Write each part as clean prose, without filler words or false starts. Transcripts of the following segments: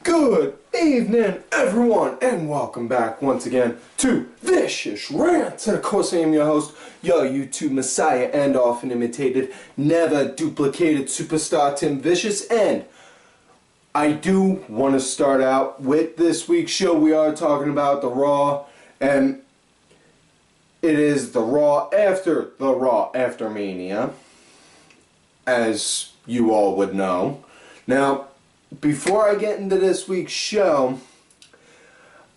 Good evening, everyone, and welcome back once again to Vicious Rants. And of course, I am your host, your YouTube messiah and often imitated, never duplicated superstar Tim Vicious. And I do want to start out with this week's show. We are talking about the Raw, and it is the Raw after Mania, as you all would know. Now, before I get into this week's show,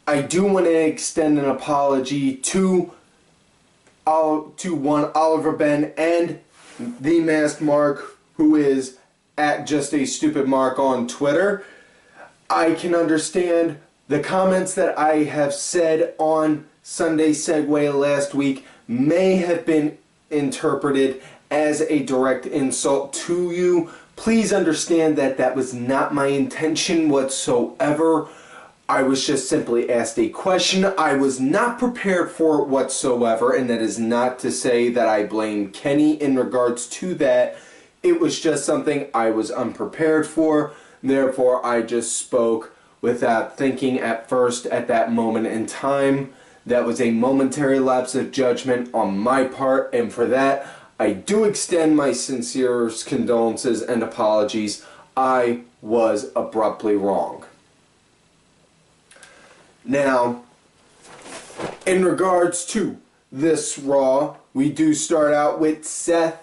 I do want to extend an apology to one Oliver Ben and the Masked Mark, who is at Just a Stupid Mark on Twitter. I can understand the comments that I have said on Sunday Segway last week may have been interpreted as a direct insult to you. Please understand that that was not my intention whatsoever. I was just simply asked a question. I was not prepared for it whatsoever, and that is not to say that I blame Kenny in regards to that. It was just something I was unprepared for. Therefore, I just spoke without thinking at first at that moment in time. That was a momentary lapse of judgment on my part, and for that, I do extend my sincerest condolences and apologies. I was abruptly wrong. Now, in regards to this Raw, we do start out with Seth,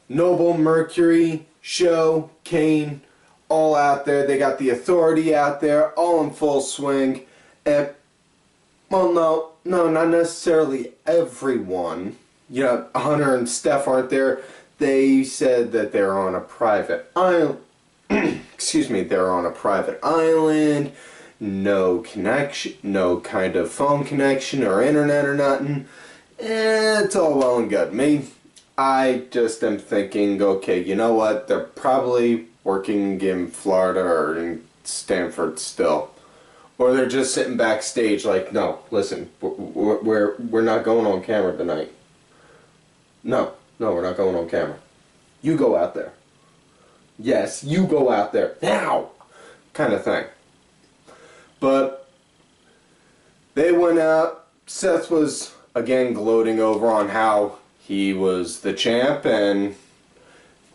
Noble, Mercury, Show, Kane, all out there. They got the Authority out there, all in full swing. And, well, no, not necessarily everyone. You know, Hunter and Steph aren't there. They said that they're on a private island. Excuse me, they're on a private island. No connection, no kind of phone connection or internet or nothing. It's all well and good. I just am thinking, okay, you know what? They're probably working in Florida or in Stanford still. Or they're just sitting backstage like, no, listen, we're not going on camera tonight. No, we're not going on camera. You go out there. Yes, you go out there. Now! Kind of thing. But they went out. Seth was, again, gloating over on how he was the champ and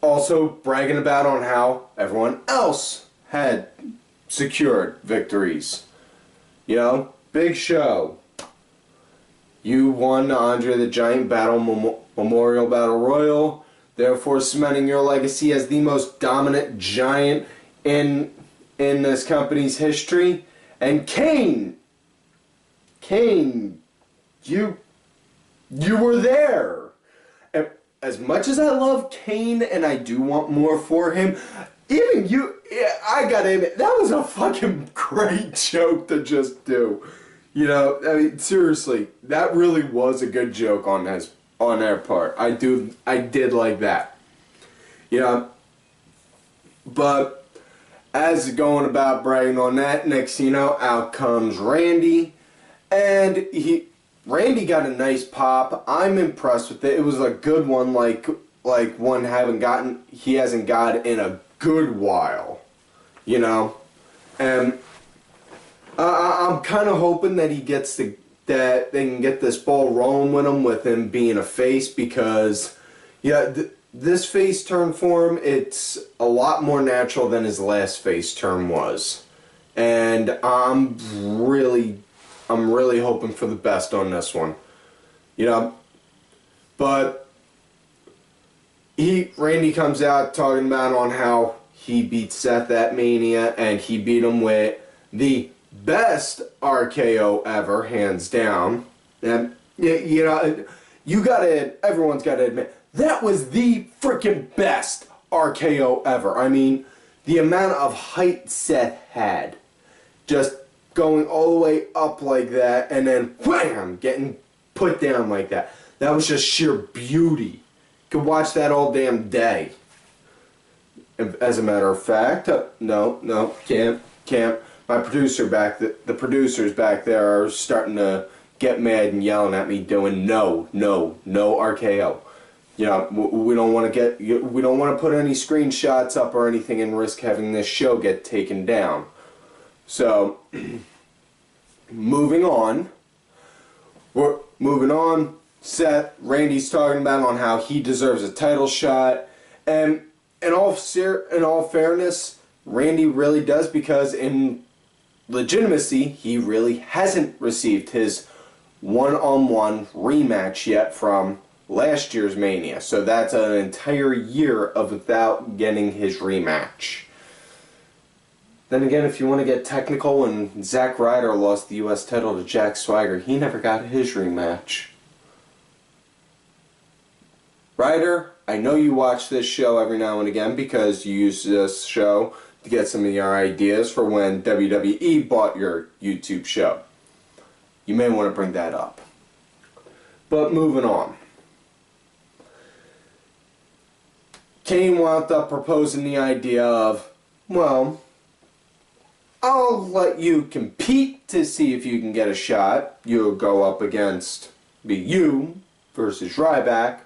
also bragging about on how everyone else had secured victories. You know, big show. You won the Andre the Giant Memorial Battle Royal, therefore cementing your legacy as the most dominant giant in this company's history. And Kane, you were there. And as much as I love Kane and I do want more for him, even you, I gotta admit, that was a fucking great joke to just do. You know, I mean, seriously, that really was a good joke on their part. I did like that. You know, but as going about bragging on that, next thing you know, out comes Randy, and Randy got a nice pop. I'm impressed with it. It was a good one, like one he hasn't got in a good while. You know, and I'm kind of hoping that that they can get this ball rolling with him being a face, because, yeah, this face turn for him, it's a lot more natural than his last face turn was, and I'm really hoping for the best on this one, you know. But Randy comes out talking about on how he beat Seth at Mania, and he beat him with the best RKO ever, hands down. And you know, everyone's got to admit, that was the freaking best RKO ever. I mean, the amount of height Seth had, just going all the way up like that, and then wham, getting put down like that. That was just sheer beauty. Could watch that all damn day. As a matter of fact, no, can't. My producer the producers back there are starting to get mad and yelling at me doing no RKO. You know, we don't want to put any screenshots up or anything and risk having this show get taken down. So, moving on. We're moving on. Seth, Randy's talking about on how he deserves a title shot, and in all fairness, Randy really does, because in legitimacy, he really hasn't received his one-on-one rematch yet from last year's Mania. So that's an entire year of without getting his rematch. Then again, if you want to get technical, when Zack Ryder lost the U.S. title to Jack Swagger, he never got his rematch. Ryder, I know you watch this show every now and again because you use this show to get some of your ideas for when WWE bought your YouTube show. You may want to bring that up. But moving on. Kane wound up proposing the idea of, well, I'll let you compete to see if you can get a shot. You'll go up against you versus Ryback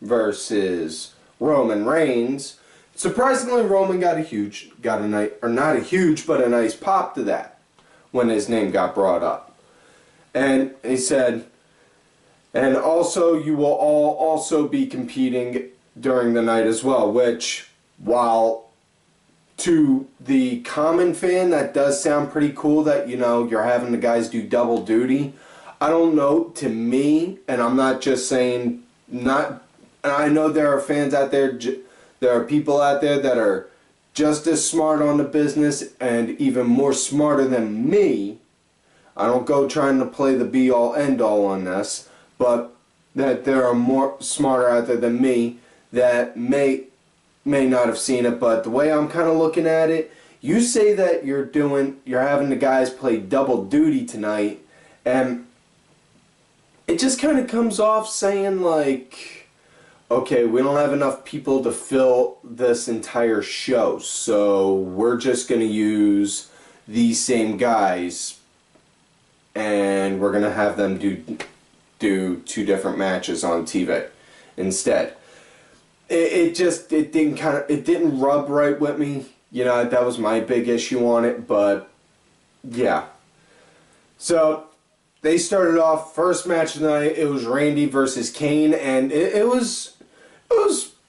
versus Roman Reigns. Surprisingly, Roman got a nice pop to that when his name got brought up. And he said, and also you will all also be competing during the night as well, which, while to the common fan that does sound pretty cool that, you know, you're having the guys do double duty, I don't know, to me, and I'm not just saying, and I know there are fans out there, there are people out there that are just as smart on the business and even more smarter than me. I don't go trying to play the be-all, end-all on this, but that there are more smarter out there than me that may not have seen it. But the way I'm kind of looking at it, you say that you're having the guys play double duty tonight, and it just kind of comes off saying like, okay, we don't have enough people to fill this entire show, so we're just going to use these same guys and we're going to have them do two different matches on TV instead. It didn't rub right with me. You know, that was my big issue on it, but yeah. So they started off, first match of the night, it was Randy versus Kane, and it was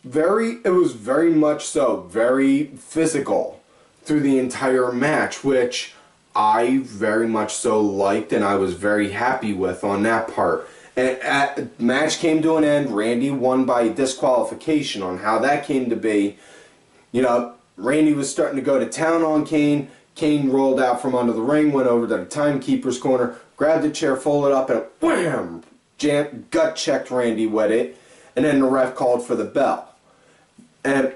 very much so, very physical through the entire match, which I very much so liked and I was very happy with on that part. And the match came to an end. Randy won by disqualification. On how that came to be, you know, Randy was starting to go to town on Kane. Kane rolled out from under the ring, went over to the timekeeper's corner, grabbed the chair, folded up, and wham! Gut checked Randy with it. And then the ref called for the bell. And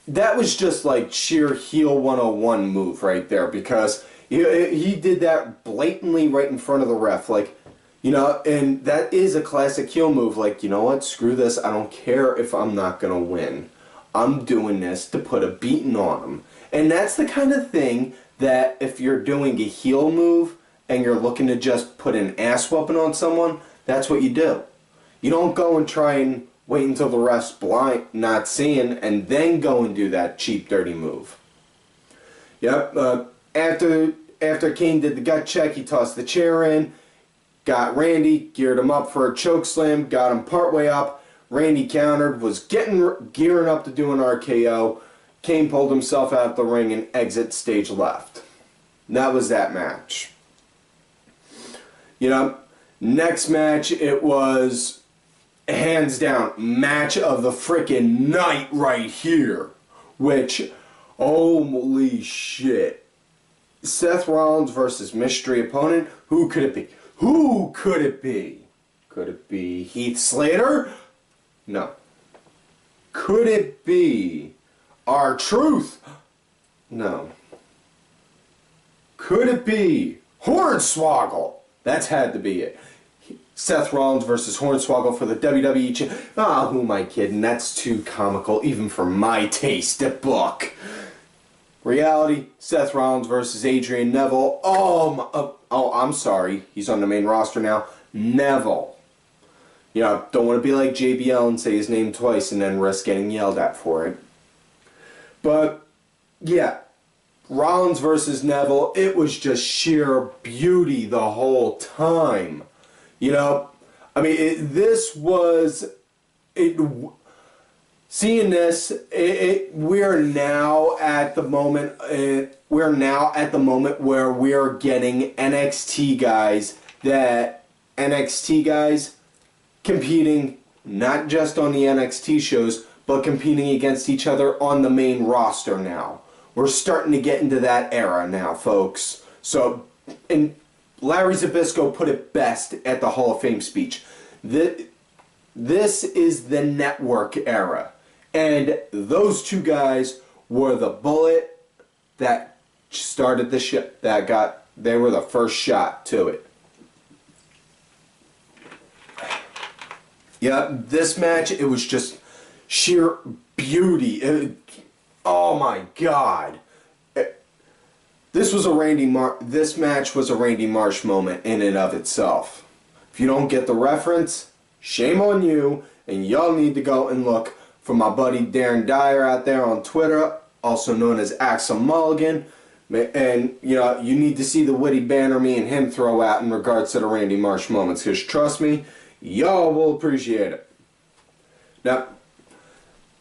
that was just like sheer heel 101 move right there, because he did that blatantly right in front of the ref. Like, you know, and that is a classic heel move. Like, you know what? Screw this. I don't care if I'm not going to win. I'm doing this to put a beating on him. And that's the kind of thing that if you're doing a heel move and you're looking to just put an ass whooping on someone, that's what you do. You don't go and try and wait until the ref's blind, not seeing, and then go and do that cheap, dirty move. Yep. After Kane did the gut check, he tossed the chair in, got Randy, geared him up for a choke slam, got him partway up. Randy countered, was gearing up to do an RKO. Kane pulled himself out of the ring and exit stage left. And that was that match. You know, next match, it was hands down match of the frickin' night right here, which, holy shit. Seth Rollins versus mystery opponent. Who could it be? Who could it be? Could it be Heath Slater? No. Could it be R-Truth? No. Could it be Hornswoggle? That's had to be it. Seth Rollins versus Hornswoggle for the WWE Championship. Ah, who am I kidding? That's too comical, even for my taste to book. Reality, Seth Rollins versus Adrian Neville. Oh, I'm sorry. He's on the main roster now. Neville. You know, don't want to be like JBL and say his name twice and then risk getting yelled at for it. But, yeah, Rollins versus Neville, it was just sheer beauty the whole time. You know, I mean, seeing this, we're now at the moment. We're now at the moment where we're getting NXT guys competing not just on the NXT shows, but competing against each other on the main roster now. We're starting to get into that era now, folks. So, and Larry Zbyszko put it best at the Hall of Fame speech. This is the network era. And those two guys were the bullet that started the ship. They were the first shot to it. Yeah, this match, it was just sheer beauty. Oh my God. This match was a Randy Marsh moment in and of itself. If you don't get the reference, shame on you, and y'all need to go and look for my buddy Darren Dyer out there on Twitter, also known as Axel Mulligan. And, you know, you need to see the witty banner me and him throw out in regards to the Randy Marsh moments, because trust me, y'all will appreciate it. Now,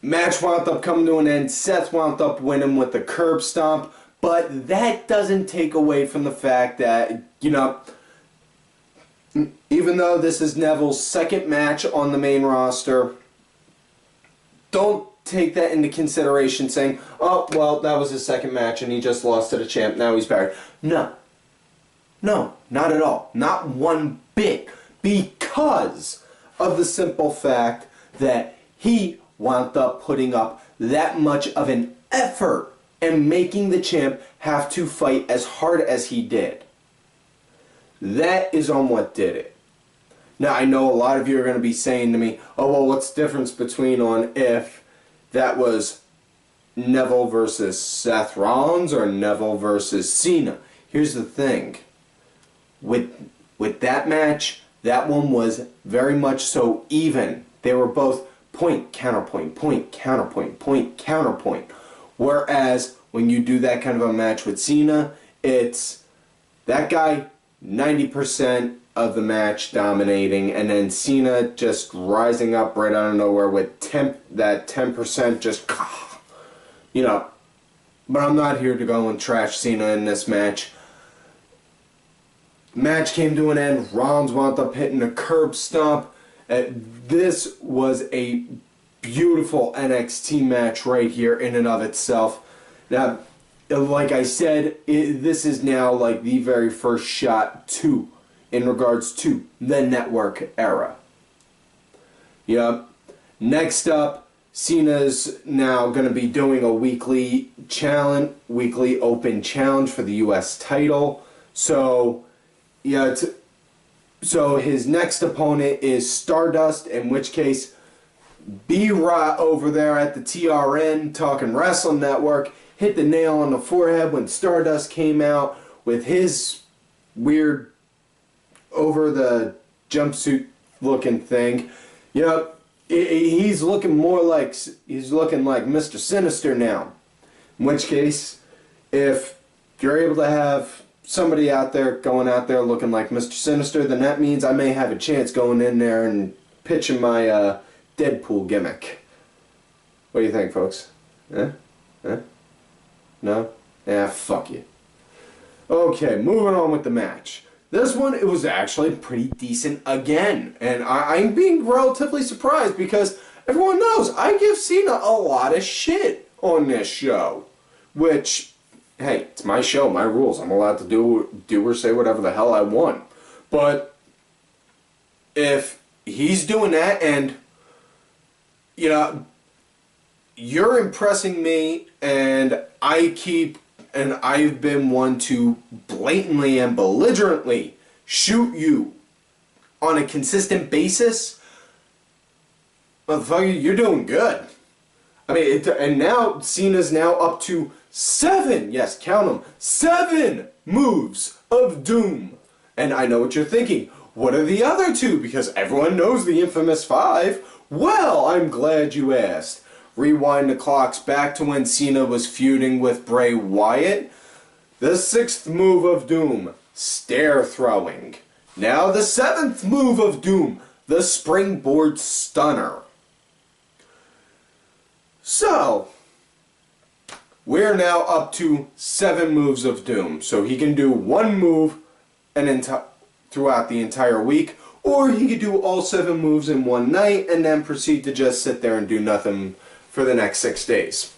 match wound up coming to an end. Seth wound up winning with the curb stomp, but that doesn't take away from the fact that, you know, even though this is Neville's second match on the main roster, don't take that into consideration saying, oh, well, that was his second match and he just lost to the champ, now he's buried. No. No, not at all. Not one bit. Because of the simple fact that he wound up putting up that much of an effort and making the champ have to fight as hard as he did. That is on what did it. Now, I know a lot of you are going to be saying to me, oh, well, what's the difference between on if that was Neville versus Seth Rollins or Neville versus Cena? Here's the thing. With that match, that one was very much so even. They were both point, counterpoint, point, counterpoint, point, counterpoint. Whereas when you do that kind of a match with Cena, it's that guy 90% of the match dominating, and then Cena just rising up right out of nowhere with that 10% just, you know. But I'm not here to go and trash Cena in this match. Match came to an end. Rollins wound up hitting a curb stomp. This was a beautiful NXT match right here in and of itself. Now, like I said, this is now like the very first shot in regards to the network era. Yep. Next up, Cena's now going to be doing a weekly open challenge for the U.S. title. So, yeah, so his next opponent is Stardust, in which case B-Rot over there at the TRN Talking Wrestling Network hit the nail on the forehead when Stardust came out with his weird over the jumpsuit looking thing. Yep, he's looking like Mr. Sinister now. In which case, if you're able to have somebody out there going out there looking like Mr. Sinister, then that means I may have a chance going in there and pitching my Deadpool gimmick. What do you think, folks? No? Fuck you. Okay, moving on with the match. This one, it was actually pretty decent again. And I'm being relatively surprised because everyone knows I give Cena a lot of shit on this show. Which, hey, it's my show, my rules. I'm allowed to do or say whatever the hell I want. But if he's doing that and, you know, you're impressing me and I've been one to blatantly and belligerently shoot you on a consistent basis, motherfucker, you're doing good. I mean, and now Cena's now up to 7, yes, count them, 7 moves of doom. And I know what you're thinking. what are the other two? Because everyone knows the infamous 5. Well, I'm glad you asked. Rewind the clocks back to when Cena was feuding with Bray Wyatt. The 6th move of doom, stair throwing. Now the 7th move of doom, the springboard stunner. So, we're now up to 7 moves of doom. So he can do one move throughout the entire week, or he could do all 7 moves in one night and then proceed to just sit there and do nothing for the next 6 days.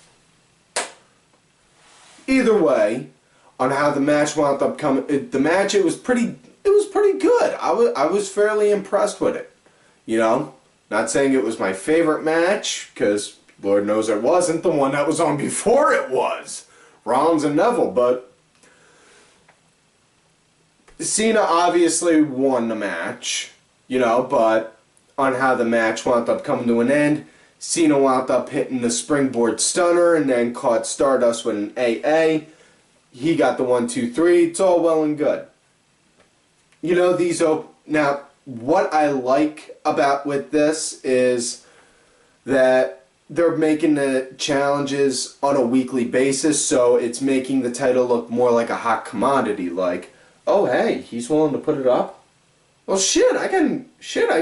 Either way, on how the match wound up coming, it was pretty good. I was fairly impressed with it. You know, not saying it was my favorite match, because Lord knows it wasn't. The one that was on before it was Rollins and Neville, but Cena obviously won the match, you know, but on how the match wound up coming to an end, Cena wound up hitting the springboard stunner and then caught Stardust with an AA. He got the 1, 2, 3. It's all well and good. You know, now what I like about with this is that they're making the challenges on a weekly basis, so it's making the title look more like a hot commodity. Like, oh hey, he's willing to put it up? Well shit, I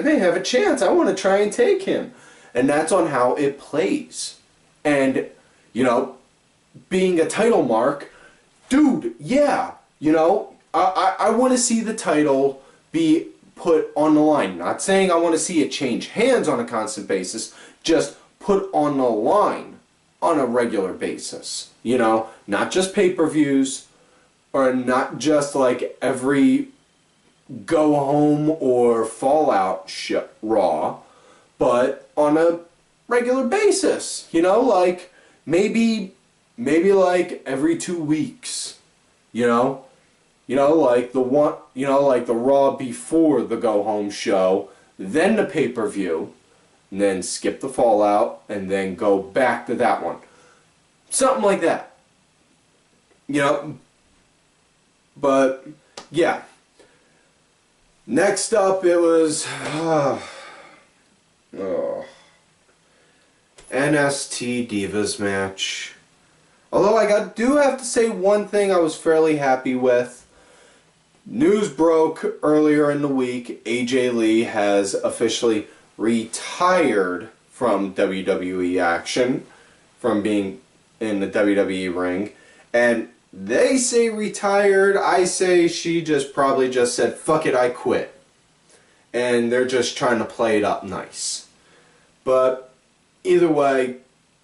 may have a chance. I want to try and take him. And that's on how it plays. And, you know, being a title mark, dude, yeah, you know, I want to see the title be put on the line. Not saying I want to see it change hands on a constant basis, just put on the line on a regular basis. You know, not just pay-per-views, or not just like every go home or Fallout Raw, but on a regular basis. You know, like maybe like every 2 weeks. You know, like the Raw before the go home show, then the pay-per-view, and then skip the Fallout, and then go back to that one. Something like that. You know, but yeah. Next up, it was NXT Divas match. Although I do have to say one thing I was fairly happy with. News broke earlier in the week, AJ Lee has officially retired from WWE action, from being in the WWE ring. And they say retired, I say she probably just said, fuck it, I quit. And they're just trying to play it up nice. But either way,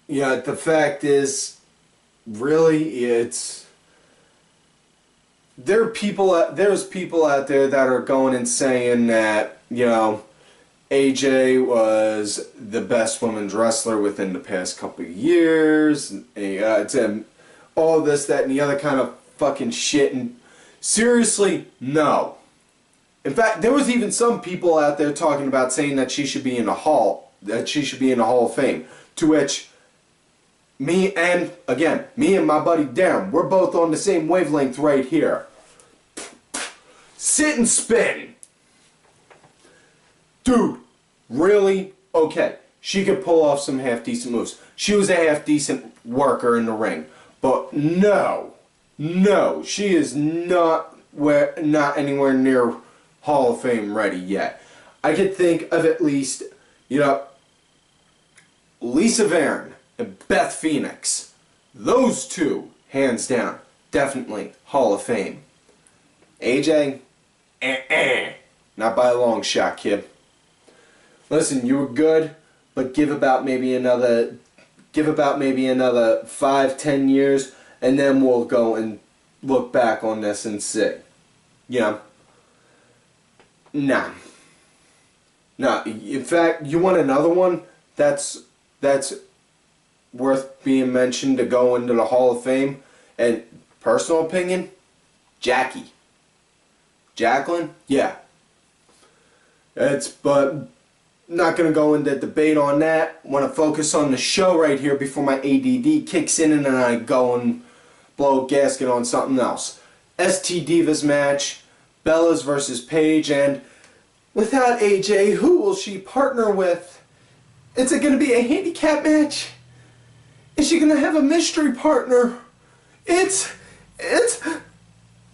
yeah, the fact is, really, there's people out there that are going and saying that, you know, AJ was the best women's wrestler within the past couple of years, and all this, that, and the other kind of fucking shit. And seriously, no. In fact, there was even some people out there talking about saying that she should be in the Hall of Fame. To which me and my buddy Darren, we're both on the same wavelength right here. Sit and spin. Dude, really? Okay, she could pull off some half-decent moves. She was a half-decent worker in the ring. But no, she is not anywhere near Hall of Fame ready yet. I could think of at least, you know, Lisa Varon and Beth Phoenix. Those two, hands down, definitely Hall of Fame. AJ, not by a long shot, kid. Listen, you were good, but give about maybe another 5-10 years, and then we'll go and look back on this and see. You know? Nah. In fact, you want another one that's worth being mentioned to go into the Hall of Fame? And personal opinion, Jacqueline? Yeah. But not going to go into debate on that. Want to focus on the show right here before my ADD kicks in and then I go and blow a gasket on something else. ST Divas match, Bellas versus Paige, and Without AJ, who will she partner with? Is it going to be a handicap match? Is she going to have a mystery partner? It's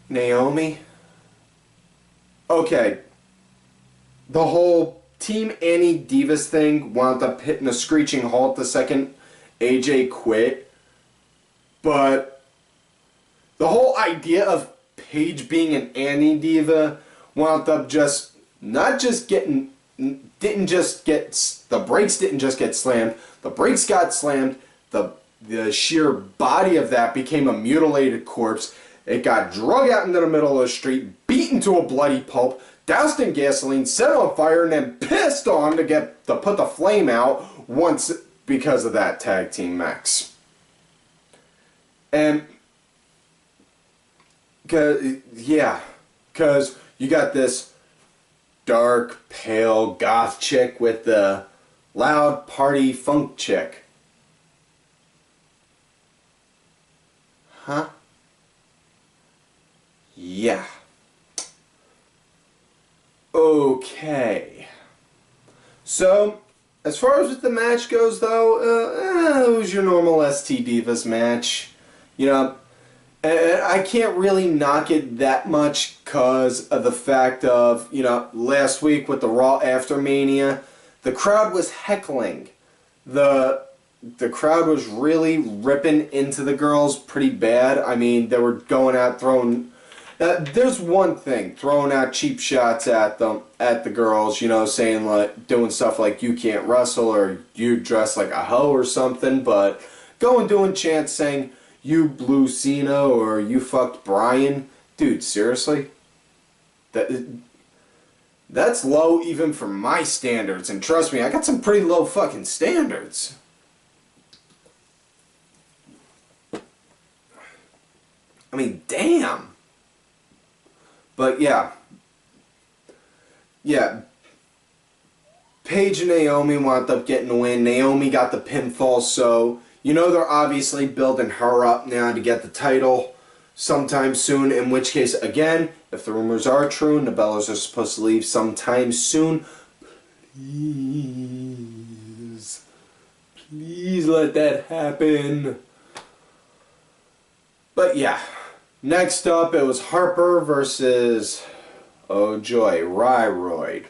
Naomi. Okay. The whole Team Annie Divas thing wound up hitting a screeching halt the second AJ quit. But the whole idea of Paige being an Annie Diva wound up just not just getting, didn't just get, the brakes didn't just get slammed, the brakes got slammed, the sheer body of that became a mutilated corpse. It got drug out into the middle of the street, beaten to a bloody pulp, doused in gasoline, set on fire, and then pissed on to put the flame out once because of that tag team match. And because you got this dark, pale, goth chick with the loud party funk chick. Huh? Yeah. Okay. So, as far as the match goes, though, it was your normal ST Divas match. You know, I can't really knock it that much because of the fact of, you know, last week with the Raw After Mania, the crowd was heckling. The crowd was really ripping into the girls pretty bad. I mean, they were going out throwing... there's one thing, throwing out cheap shots at the girls, you know, saying like, doing stuff like you can't wrestle or you dress like a hoe or something, but doing chants saying you blew Cena or you fucked Brian. Dude, seriously? That's low even for my standards, and trust me, I got some pretty low fucking standards. I mean, damn. But yeah. Paige and Naomi wound up getting the win. Naomi got the pinfall, so you know they're obviously building her up now to get the title sometime soon, in which case, again, if the rumors are true and the Bellas are supposed to leave sometime soon, please let that happen. But yeah, next up it was Harper versus, oh joy, Ryroyd.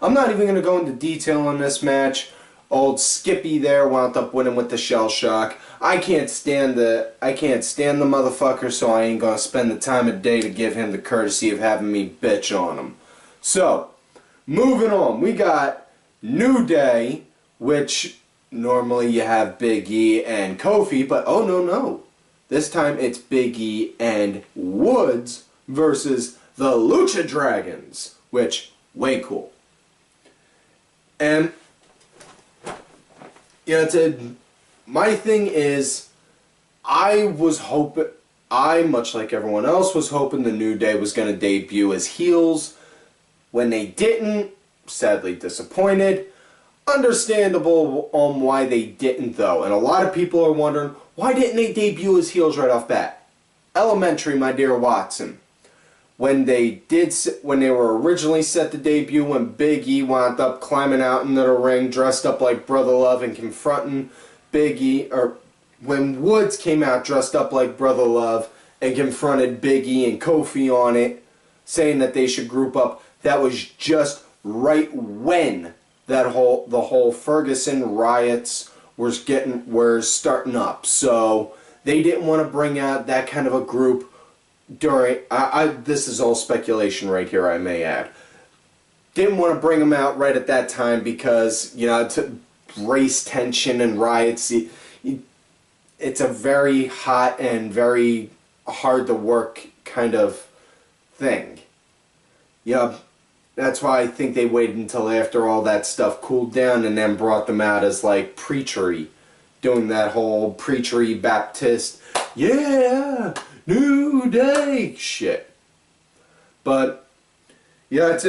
I'm not even going to go into detail on this match. Old Skippy there wound up winning with the shell shock. I can't stand the motherfucker, so I ain't gonna spend the time of day to give him the courtesy of having me bitch on him. So, moving on, we got New Day, which normally you have Big E and Kofi, but oh no. This time it's Big E and Woods versus the Lucha Dragons, which, way cool. And yeah, my thing is, I, much like everyone else, was hoping the New Day was going to debut as heels. When they didn't, sadly disappointed. Understandable on why they didn't, though. And a lot of people are wondering, why didn't they debut as heels right off bat? Elementary, my dear Watson. When they were originally set to debut, when Big E wound up climbing out into the ring, dressed up like Brother Love and confronting Big E, or when Woods came out dressed up like Brother Love and confronted Big E and Kofi on it, saying that they should group up, that was just right when the whole Ferguson riots were starting up. So they didn't want to bring out that kind of a group during, this is all speculation right here, I may add. Didn't want to bring them out right at that time because, you know, to race tension and riots, it's a very hot and very hard to work kind of thing. Yeah, that's why I think they waited until after all that stuff cooled down and then brought them out as like preachery, doing that whole preachery Baptist, yeah, New Day shit. But yeah, it's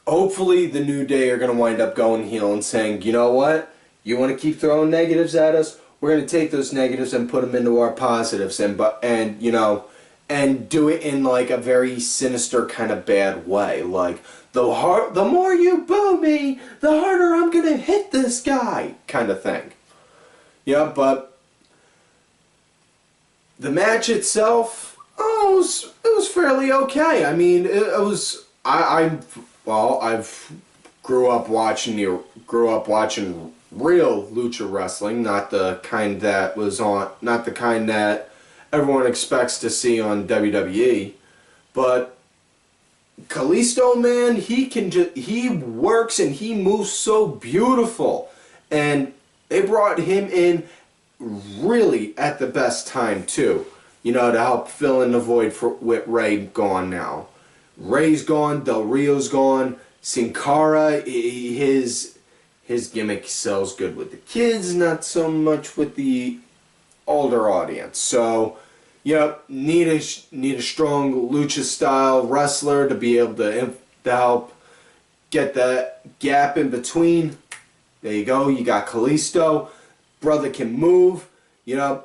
hopefully the New Day are going to wind up going heel and saying, you know what, you want to keep throwing negatives at us, we're going to take those negatives and put them into our positives, and you know, and do it in like a very sinister kind of bad way. Like, the more you boo me, the harder I'm gonna hit this guy, kind of thing. Yeah, but the match itself, oh, it was fairly okay. I mean, I've grew up watching real lucha wrestling, not the kind that everyone expects to see on WWE. But Kalisto, man, he works and he moves so beautiful, and they brought him in really at the best time too, you know, to help fill in the void with Ray gone now. Ray's gone, Del Rio's gone, Sin Cara, his gimmick sells good with the kids, not so much with the older audience. So, yep, need a strong lucha style wrestler to be able to help get that gap in between. There you go. You got Kalisto. Brother can move. You know,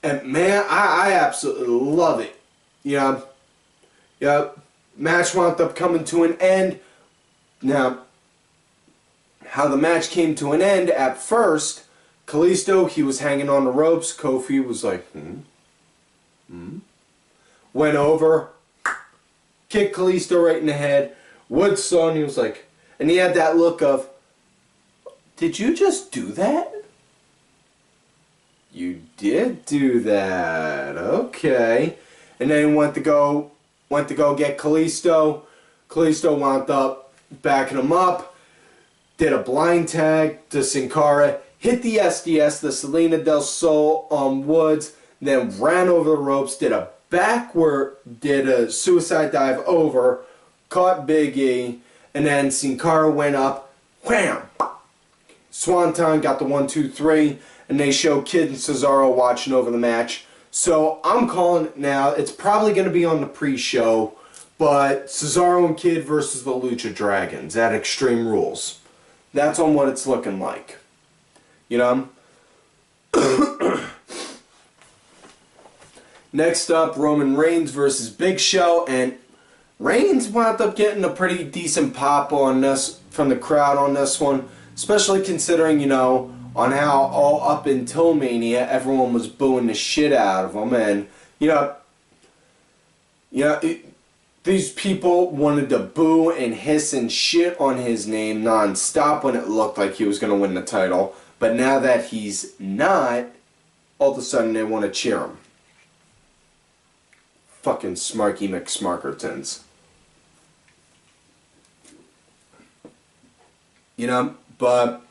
and man, I absolutely love it. You know, yep. Match wound up coming to an end. Now, how the match came to an end at first, Kalisto, he was hanging on the ropes. Kofi was like, went over, kicked Kalisto right in the head. Woods saw and he was like, and he had that look of, did you just do that? You did do that. Okay. And then he went to go get Kalisto. Kalisto wound up backing him up. Did a blind tag to Sin Cara. Hit the SDS, the Selena del Sol on Woods. Then ran over the ropes. Did a suicide dive over. Caught Big E. And then Sin Cara went up. Wham! Swanton got the 1, 2, 3. And they show Kid and Cesaro watching over the match. So I'm calling it now. It's probably going to be on the pre-show, but Cesaro and Kid versus the Lucha Dragons at Extreme Rules. That's on what it's looking like. You know? Next up, Roman Reigns versus Big Show, and Reigns wound up getting a pretty decent pop on this from the crowd on this one, especially considering, you know, on how all up until Mania everyone was booing the shit out of him, and these people wanted to boo and hiss and shit on his name non-stop when it looked like he was going to win the title, but now that he's not, all of a sudden they want to cheer him. Fucking Smarky McSmarkertons. You know, but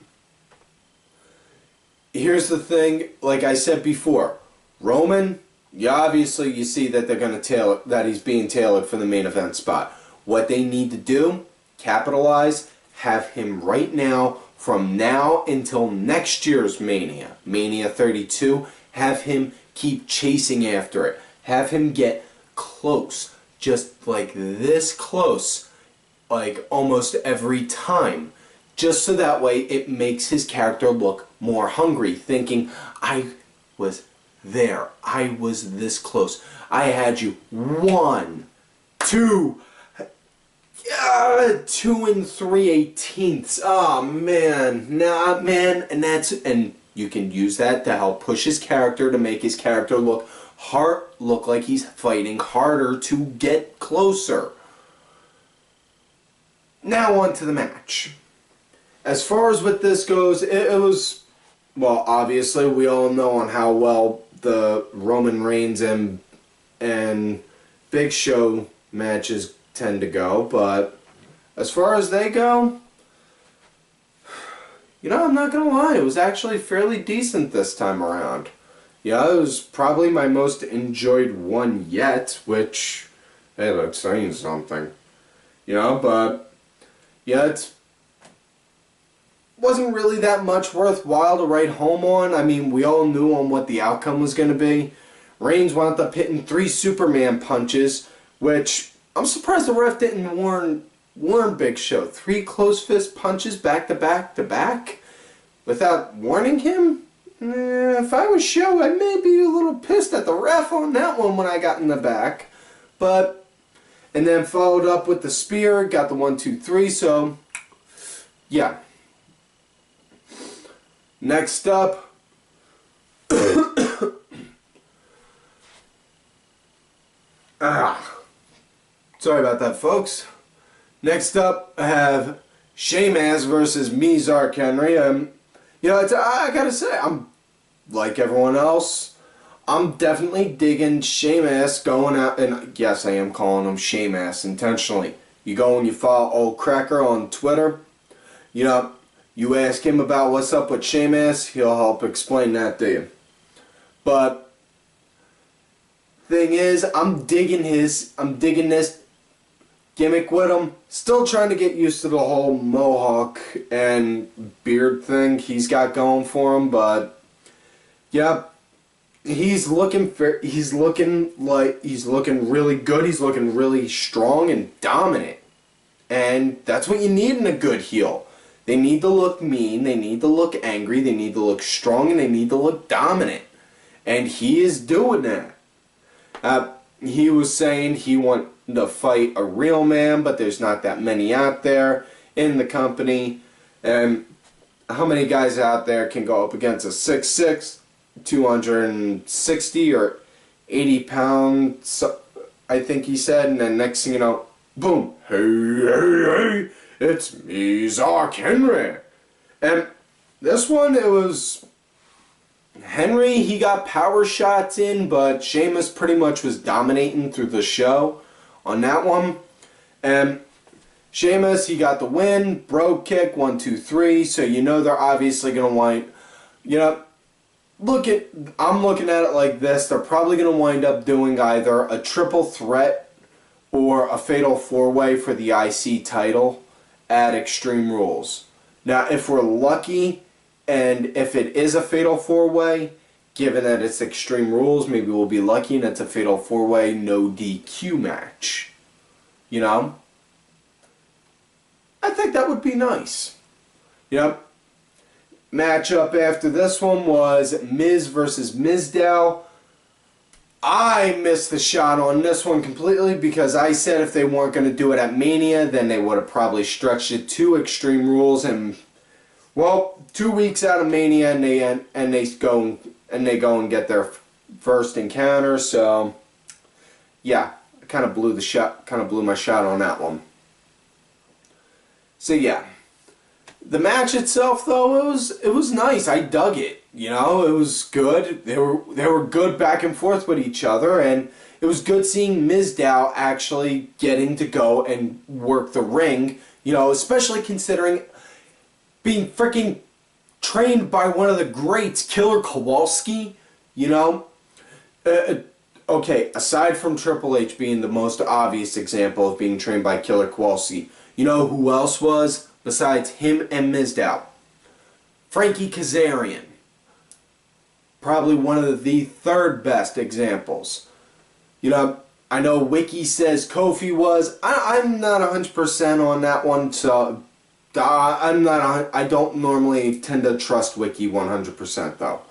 here's the thing, like I said before, Roman, obviously you see that they're going to that he's being tailored for the main event spot. What they need to do, capitalize, have him right now, from now until next year's Mania, Mania 32, have him keep chasing after it. Have him get close, just like this close, like almost every time. Just so that way it makes his character look more hungry, thinking, I was there. I was this close. I had you 1, 2, 2 3/18. Oh man, nah, man, and you can use that to help push his character, to make his character look like he's fighting harder to get closer. Now on to the match. As far as what this goes, it was, well, obviously we all know on how well the Roman Reigns and Big Show matches tend to go, but as far as they go, you know, I'm not gonna lie, it was actually fairly decent this time around. Yeah, it was probably my most enjoyed one yet, which, hey, that's saying something. You know, but yeah, it wasn't really that much worthwhile to write home on. I mean, we all knew on what the outcome was going to be. Reigns wound up hitting 3 Superman punches, which I'm surprised the ref didn't warn Big Show. 3 close fist punches back to back to back without warning him? if I was Show, I may be a little pissed at the ref on that one when I got in the back. But, and then followed up with the spear, got the 1, 2, 3, so, yeah. Next up, sorry about that, folks. Next up, I have Sheamus versus Zark Henry. You know, I gotta say, I'm like everyone else. I'm definitely digging Sheamus going out, and yes, I am calling him Sheamus intentionally. You go and you follow Old Cracker on Twitter. You know, you ask him about what's up with Sheamus, he'll help explain that to you. But thing is, I'm digging this gimmick with him. Still trying to get used to the whole mohawk and beard thing he's got going for him, but yeah, he's looking really good. He's looking really strong and dominant, and that's what you need in a good heel. They need to look mean, they need to look angry, they need to look strong, and they need to look dominant, and he is doing that. He was saying he wanted to fight a real man, but there's not that many out there in the company. And how many guys out there can go up against a 6'6", 260 or 80 pounds, I think he said, and then next thing you know, boom, hey, it's me, Zark Henry. And this one, it was Henry, he got power shots in, but Sheamus pretty much was dominating through the show on that one. And Sheamus, he got the win, brogue kick, 1, 2, 3, so you know they're obviously going to wind, you know, I'm looking at it like this, they're probably going to wind up doing either a triple threat or a fatal 4-way for the IC title at Extreme Rules. Now, if we're lucky, and if it is a fatal 4-way, given that it's Extreme Rules, maybe we'll be lucky and it's a fatal 4-way, no DQ match. You know? I think that would be nice. Yep. Matchup after this one was Miz versus Mizdow. I missed the shot on this one completely because I said if they weren't going to do it at Mania, then they would have probably stretched it to Extreme Rules, and well, 2 weeks out of Mania, and they go and get their first encounter. So yeah, I kind of blew my shot on that one. So yeah, the match itself though, it was nice. I dug it. You know, it was good. They were good back and forth with each other, and it was good seeing Mizdow actually getting to go and work the ring. You know, especially considering being freaking trained by one of the greats, Killer Kowalski, you know? Okay, aside from Triple H being the most obvious example of being trained by Killer Kowalski, you know who else was besides him and Mizdow? Frankie Kazarian. Probably one of the third best examples. You know, I know Wiki says Kofi was. I'm not 100% on that one, so I don't normally tend to trust Wiki 100% though.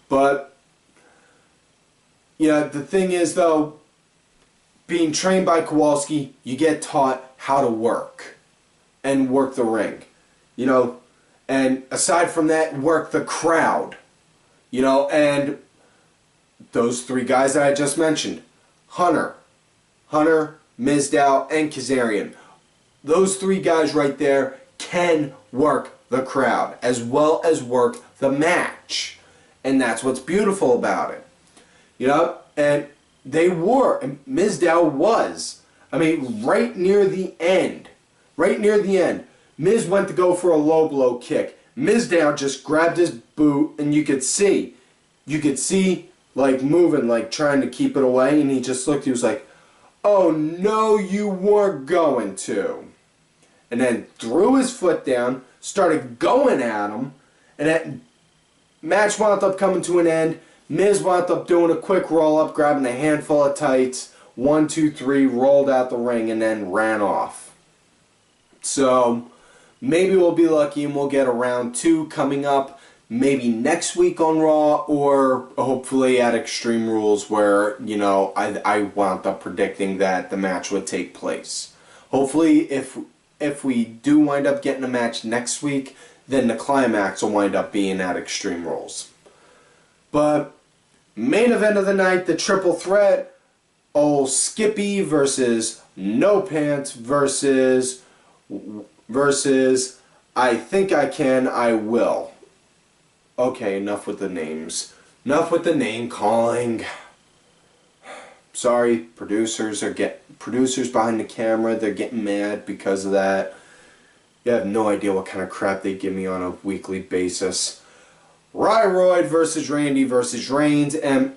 But yeah, the thing is though, being trained by Kowalski, you get taught how to work and work the ring. You know, and aside from that, work the crowd. You know, and those three guys that I just mentioned, Hunter, Mizdow, and Kazarian. Those three guys right there can work the crowd as well as work the match. And that's what's beautiful about it. You know, and they were, and Mizdow was. I mean, right near the end, Miz went to go for a low blow kick. Mizdow just grabbed his boot, and you could see, like, moving, like, trying to keep it away, and he just looked, he was like, oh, no, you weren't going to. And then threw his foot down, started going at him, and that match wound up coming to an end. Miz wound up doing a quick roll-up, grabbing a handful of tights, 1, 2, 3, rolled out the ring, and then ran off. So maybe we'll be lucky and we'll get a round 2 coming up maybe next week on Raw, or hopefully at Extreme Rules, where, you know, I wound up predicting that the match would take place. Hopefully, if we do wind up getting a match next week, then the climax will wind up being at Extreme Rules. But main event of the night, the triple threat, old Skippy versus No Pants versus I Think I Can, I Will. Okay, enough with the names. Enough with the name calling. Sorry, producers behind the camera, they're getting mad because of that. You have no idea what kind of crap they give me on a weekly basis. Ryroid versus Randy versus Reigns, and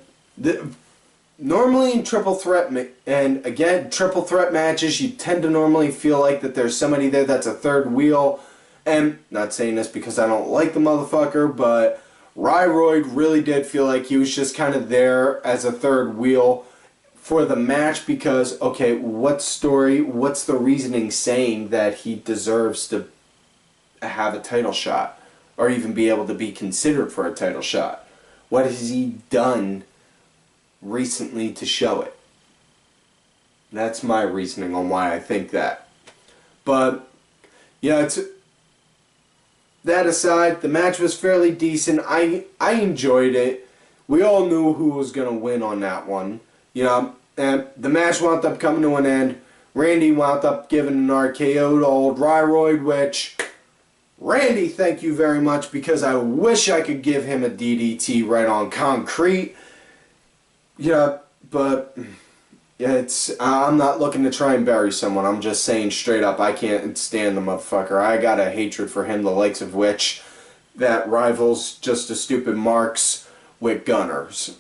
normally in triple threat, and again, triple threat matches, you tend to normally feel like that there's somebody there that's a third wheel. And not saying this because I don't like the motherfucker, but Ryroid really did feel like he was just kind of there as a third wheel for the match because, okay, what's the reasoning saying that he deserves to have a title shot or even be able to be considered for a title shot? What has he done recently to show it? That's my reasoning on why I think that. But, yeah, that aside, the match was fairly decent. I enjoyed it. We all knew who was going to win on that one. You know, and the match wound up coming to an end. Randy wound up giving an RKO to old Ryroid, which, Randy, thank you very much, because I wish I could give him a DDT right on concrete. Yeah, but yeah, I'm not looking to try and bury someone. I'm just saying straight up, I can't stand the motherfucker. I got a hatred for him, the likes of which that rivals just a stupid Marks with Gunners.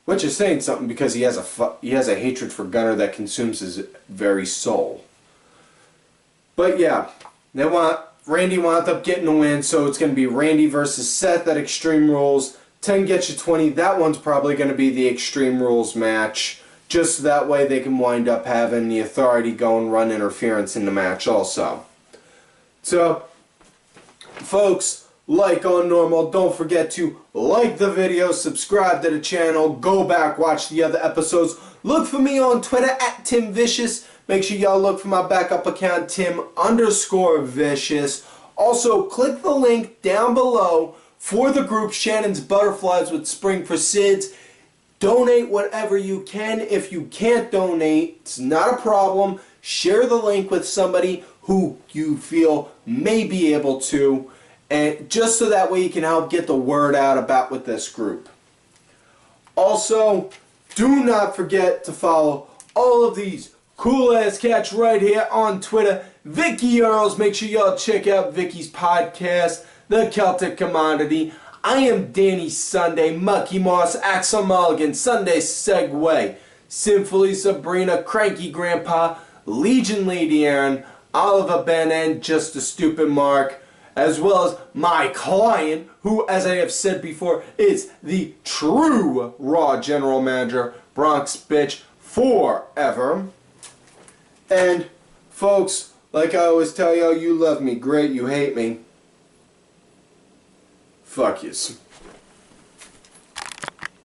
Which is saying something because he has a hatred for Gunner that consumes his very soul. But yeah, Randy wound up getting the win, so it's going to be Randy versus Seth at Extreme Rules. 10 gets you 20. That one's probably going to be the Extreme Rules match. Just so that way they can wind up having the Authority go and run interference in the match also. So, folks, like on normal, don't forget to like the video, subscribe to the channel, go back, watch the other episodes. Look for me on Twitter at TimVicious. Make sure y'all look for my backup account, Tim_Vicious. Also, click the link down below for the group Shannon's Butterflies with Spring for SIDS. Donate whatever you can. If you can't donate, it's not a problem. Share the link with somebody who you feel may be able to, and just so that way you can help get the word out about with this group. Also, do not forget to follow all of these cool ass cats right here on Twitter. Vicky Earls, make sure y'all check out Vicky's podcast, The Celtic Commodity. I am Danny Sunday, Mucky Moss, Axel Mulligan, Sunday Segway, Sinfully Sabrina, Cranky Grandpa, Legion Lady Aaron, Oliver Ben, and Just a Stupid Mark, as well as my client, who, as I have said before, is the true Raw General Manager, Bronx Bitch, forever. And, folks, like I always tell y'all, you love me, great, you hate me. Fuck yous.